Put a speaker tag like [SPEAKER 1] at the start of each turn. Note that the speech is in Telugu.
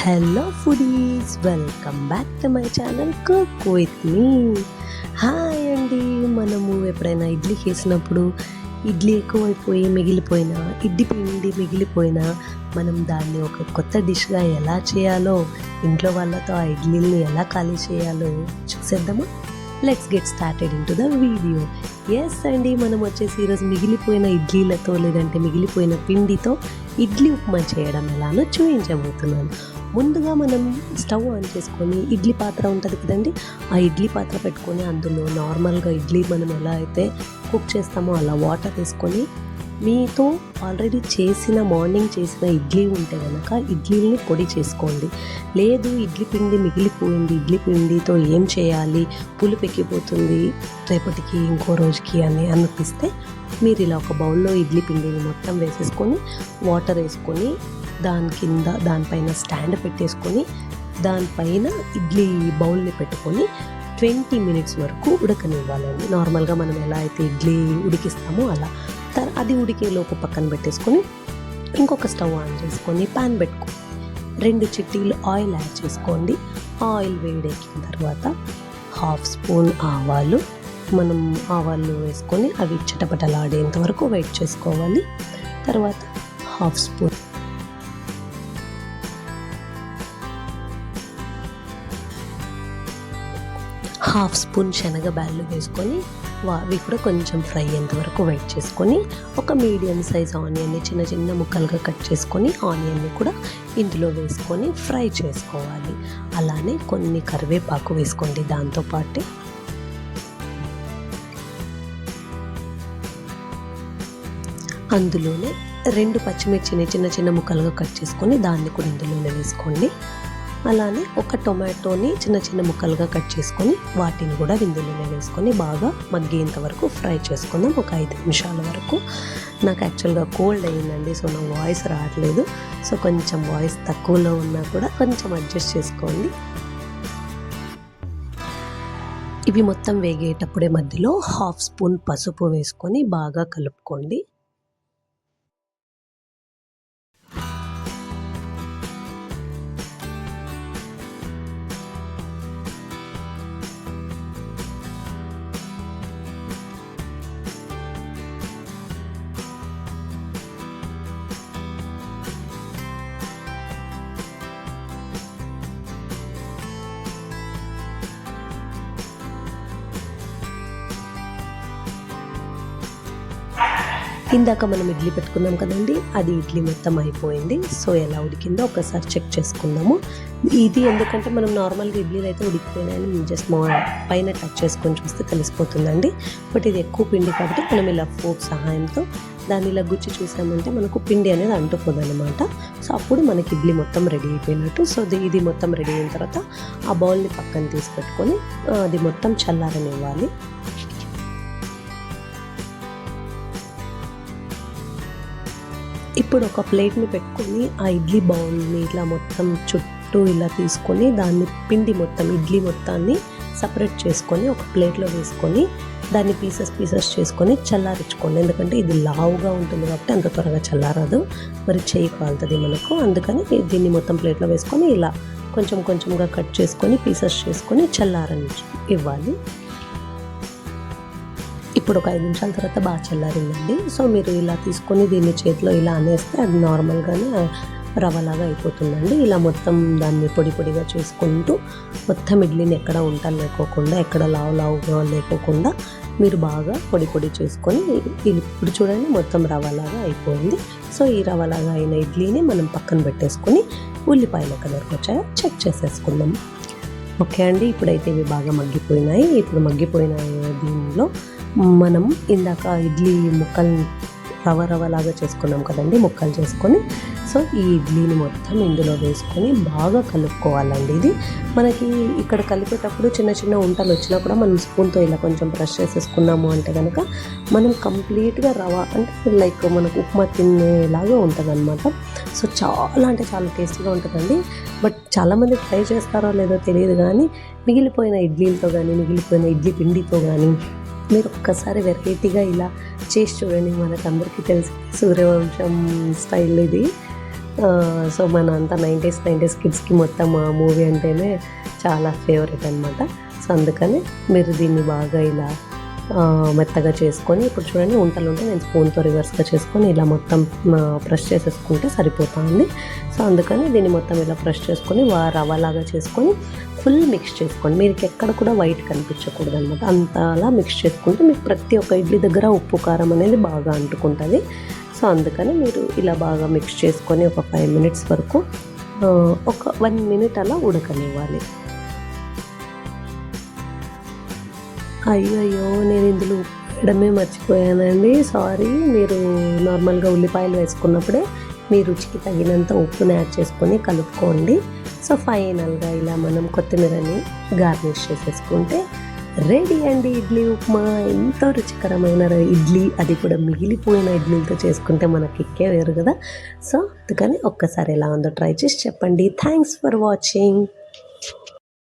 [SPEAKER 1] Hello foodies, welcome back to my channel cook with me. Hi అండి. మనము ఎప్పుడైనా ఇడ్లీ చేసినప్పుడు ఇడ్లీ ఎక్కువైపోయి మిగిలిపోయినా, ఇడ్లీ పిండి మిగిలిపోయినా మనం దాన్ని ఒక కొత్త డిష్గా ఎలా చేయాలో, ఇంట్లో వాళ్ళతో ఆ ఇడ్లీని ఎలా ఖాళీ చేయాలో చూసేద్దామా? Let's get started into the video. Yes అండి, మనం వచ్చేసి ఈరోజు మిగిలిపోయిన ఇడ్లీలతో లేదంటే మిగిలిపోయిన పిండితో ఇడ్లీ ఉప్మా చేయడం ఎలానో చూపించబోతున్నాను. ముందుగా మనం స్టవ్ ఆన్ చేసుకొని ఇడ్లీ పాత్ర ఉంటుంది కదండి, ఆ ఇడ్లీ పాత్ర పెట్టుకొని అందులో నార్మల్గా ఇడ్లీ మనం ఎలా అయితే కుక్ చేస్తామో అలా వాటర్ వేసుకొని, మీతో ఆల్రెడీ మార్నింగ్ చేసిన ఇడ్లీ ఉంటే కనుక ఇడ్లీని పొడి చేసుకోండి. లేదు ఇడ్లీ పిండి మిగిలిపోయింది, ఇడ్లీ పిండితో ఏం చేయాలి, పులుపు ఎక్కిపోతుంది రేపటికి ఇంకో రోజుకి అని అనిపిస్తే మీరు ఇలా ఒక బౌల్లో ఇడ్లీ పిండిని మొత్తం వేసేసుకొని వాటర్ వేసుకొని దానిపైన స్టాండ్ పెట్టేసుకొని దానిపైన ఇడ్లీ బౌల్ని పెట్టుకొని 20 మినిట్స్ వరకు ఉడకనివ్వాలండి. నార్మల్గా మనం ఎలా అయితే ఇడ్లీ ఉడికిస్తామో అలా. అది ఉడికేలోపు పక్కన పెట్టేసుకొని ఇంకొక స్టవ్ ఆన్ చేసుకొని ప్యాన్ పెట్టుకొని 2 చిట్టీలు ఆయిల్ యాడ్ చేసుకోండి. ఆయిల్ వేడెక్కిన తర్వాత 1/2 స్పూన్ ఆవాలు, మనం ఆవాలు వేసుకొని అవి చిటపటలాడేంత వరకు వెయిట్ చేసుకోవాలి. తర్వాత 1/2 స్పూన్ శనగబ్యాళ్ళు వేసుకొని అవి కూడా కొంచెం ఫ్రై అయ్యేంత వరకు వెయిట్ చేసుకొని, ఒక మీడియం సైజ్ ఆనియన్ని చిన్న చిన్న ముక్కలుగా కట్ చేసుకొని ఆనియన్ని కూడా ఇందులో వేసుకొని ఫ్రై చేసుకోవాలి. అలానే కొన్ని కరివేపాకు వేసుకోండి. దాంతోపాటు అందులోనే 2 పచ్చిమిర్చిని చిన్న చిన్న ముక్కలుగా కట్ చేసుకొని దాన్ని కూడా ఇందులోనే వేసుకోండి. అలానే ఒక టొమాటోని చిన్న చిన్న ముక్కలుగా కట్ చేసుకొని వాటిని కూడా ఇందులోనే వేసుకొని బాగా మగ్గేంత వరకు ఫ్రై చేసుకుందాం, ఒక 5 నిమిషాల వరకు. నాకు యాక్చువల్గా కోల్డ్ అయ్యిందండి, సో నా వాయిస్ రావట్లేదు. సో కొంచెం వాయిస్ తక్కువలో ఉన్నా కూడా కొంచెం అడ్జస్ట్ చేసుకోండి. ఇవి మొత్తం వేగేటప్పుడే మధ్యలో 1/2 స్పూన్ పసుపు వేసుకొని బాగా కలుపుకోండి. ఇందాక మనం ఇడ్లీ పెట్టుకున్నాం కదండి, అది ఇడ్లీ మొత్తం అయిపోయింది. సో ఎలా ఉడికిందో ఒకసారి చెక్ చేసుకుందాము. ఇది ఎందుకంటే మనం నార్మల్గా ఇడ్లీలు అయితే ఉడికిపోయినాయని జస్ట్ పైన టచ్ చేసుకొని చూస్తే తెలిసిపోతుందండి. బట్ ఇది ఎక్కువ పిండి కాబట్టి మనం ఇలా ఫోక్ సహాయంతో దాన్ని ఇలా గుచ్చి చూసామంటే మనకు పిండి అనేది అంటుకోదు అనమాట. సో అప్పుడు మనకి ఇడ్లీ మొత్తం రెడీ అయిపోయినట్టు. సో ఇది మొత్తం రెడీ అయిన తర్వాత ఆ బౌల్ని పక్కన తీసి పెట్టుకొని అది మొత్తం చల్లారనివ్వాలి. ఇప్పుడు ఒక ప్లేట్ని పెట్టుకొని ఆ ఇడ్లీ బౌల్ని ఇట్లా మొత్తం చుట్టూ ఇలా తీసుకొని దాన్ని పిండి మొత్తం ఇడ్లీ మొత్తాన్ని సపరేట్ చేసుకొని ఒక ప్లేట్లో వేసుకొని దాన్ని పీసెస్ చేసుకొని చల్లారించుకోండి. ఎందుకంటే ఇది లావుగా ఉంటుంది కాబట్టి అంత త్వరగా చల్లారదు, మరి చేయి కాలుతుంది మనకు. అందుకని దీన్ని మొత్తం ప్లేట్లో వేసుకొని ఇలా కొంచెంగా కట్ చేసుకొని పీసెస్ చేసుకొని చల్లారని ఇవ్వాలి. ఇప్పుడు ఒక 5 నిమిషాల తర్వాత బాగా చల్లారిందండి. సో మీరు ఇలా తీసుకొని దీన్ని చేతిలో ఇలా అనేస్తే అది నార్మల్గానే రవ్వలాగా అయిపోతుందండి. ఇలా మొత్తం దాన్ని పొడిగా చేసుకుంటూ మొత్తం ఇడ్లీని ఎక్కడ ఉంట లేకోకుండా, ఎక్కడ లావుగా లేకోకుండా మీరు బాగా పొడి చేసుకొని ఇప్పుడు చూడండి మొత్తం రవ్వలాగా అయిపోయింది. సో ఈ రవ్వలాగా అయిన ఇడ్లీని మనం పక్కన పెట్టేసుకొని ఉల్లిపాయలు కలర్కి వచ్చాయో చెక్ చేసేసుకుందాం. ఓకే అండి, ఇప్పుడైతే ఇవి బాగా మగ్గిపోయినాయి. ఇప్పుడు మగ్గిపోయిన దీనిలో మనం ఇందాక ఇడ్లీ ముక్కలు రవ్వలాగా చేసుకున్నాం కదండి, ముక్కలు చేసుకొని సో ఈ ఇడ్లీని మొత్తం ఇందులో వేసుకొని బాగా కలుపుకోవాలండి. ఇది మనకి ఇక్కడ కలిపేటప్పుడు చిన్న ఉంటలు వచ్చినా కూడా మనం స్పూన్తో ఇలా కొంచెం బ్రష్ చేసేసుకున్నాము అంటే కనుక మనం కంప్లీట్గా రవ్వ అంటే లైక్ మనకు ఉప్మా తినేలాగా ఉంటుంది అనమాట. సో చాలా టేస్టీగా ఉంటుందండి. బట్ చాలామంది ట్రై చేస్తారో లేదో తెలియదు కానీ మిగిలిపోయిన ఇడ్లీలతో కానీ మిగిలిపోయిన ఇడ్లీ పిండితో కానీ మీరు ఒక్కసారి వెరైటీగా ఇలా చేసి చూడండి. మనకు అందరికీ తెలిసి సూర్యవంశం స్టైల్ ఇది. సో మన అంతా 90s కిడ్స్కి మొత్తం ఆ మూవీ అంటేనే చాలా ఫేవరెట్ అనమాట. సో అందుకని మీరు దీన్ని బాగా ఇలా మెత్తగా చేసుకొని, ఇప్పుడు చూడండి ఉంటలు ఉంటే నేను స్పూన్తో రివర్స్గా చేసుకొని ఇలా మొత్తం ప్రెస్ చేసేసుకుంటే సరిపోతుంది. సో అందుకని దీన్ని మొత్తం ఇలా ప్రెస్ చేసుకొని రవ్వలాగా చేసుకొని ఫుల్ మిక్స్ చేసుకోండి. మీకు ఎక్కడ కూడా వైట్ కనిపించకూడదు అనమాట. అంతలా మిక్స్ చేసుకుంటే మీకు ప్రతి ఒక్క ఇడ్లీ దగ్గర ఉప్పు కారం అనేది బాగా అంటుకుంటుంది. సో అందుకని మీరు ఇలా బాగా మిక్స్ చేసుకొని ఒక 5 minutes వరకు ఒక 1 minute అలా ఉడకనివ్వాలి. అయ్యో నేను ఇందులో వేయడమే మర్చిపోయానండి, సారీ. మీరు నార్మల్గా ఉల్లిపాయలు వేసుకున్నప్పుడే మీ రుచికి తగినంత ఉప్పుని యాడ్ చేసుకొని కలుపుకోండి. సో ఫైనల్గా ఇలా మనం కొత్తిమీరని గార్నిష్ చేసేసుకుంటే రెడీ అండి ఇడ్లీ ఉప్మా. ఎంతో రుచికరమైన ఇడ్లీ, అది కూడా మిగిలిపోయిన ఇడ్లీలతో చేసుకుంటే మనకి ఎక్కే వేరు కదా. సో అందుకని ఒక్కసారి ఎలా ఉందో ట్రై చేసి చెప్పండి. Thanks for watching.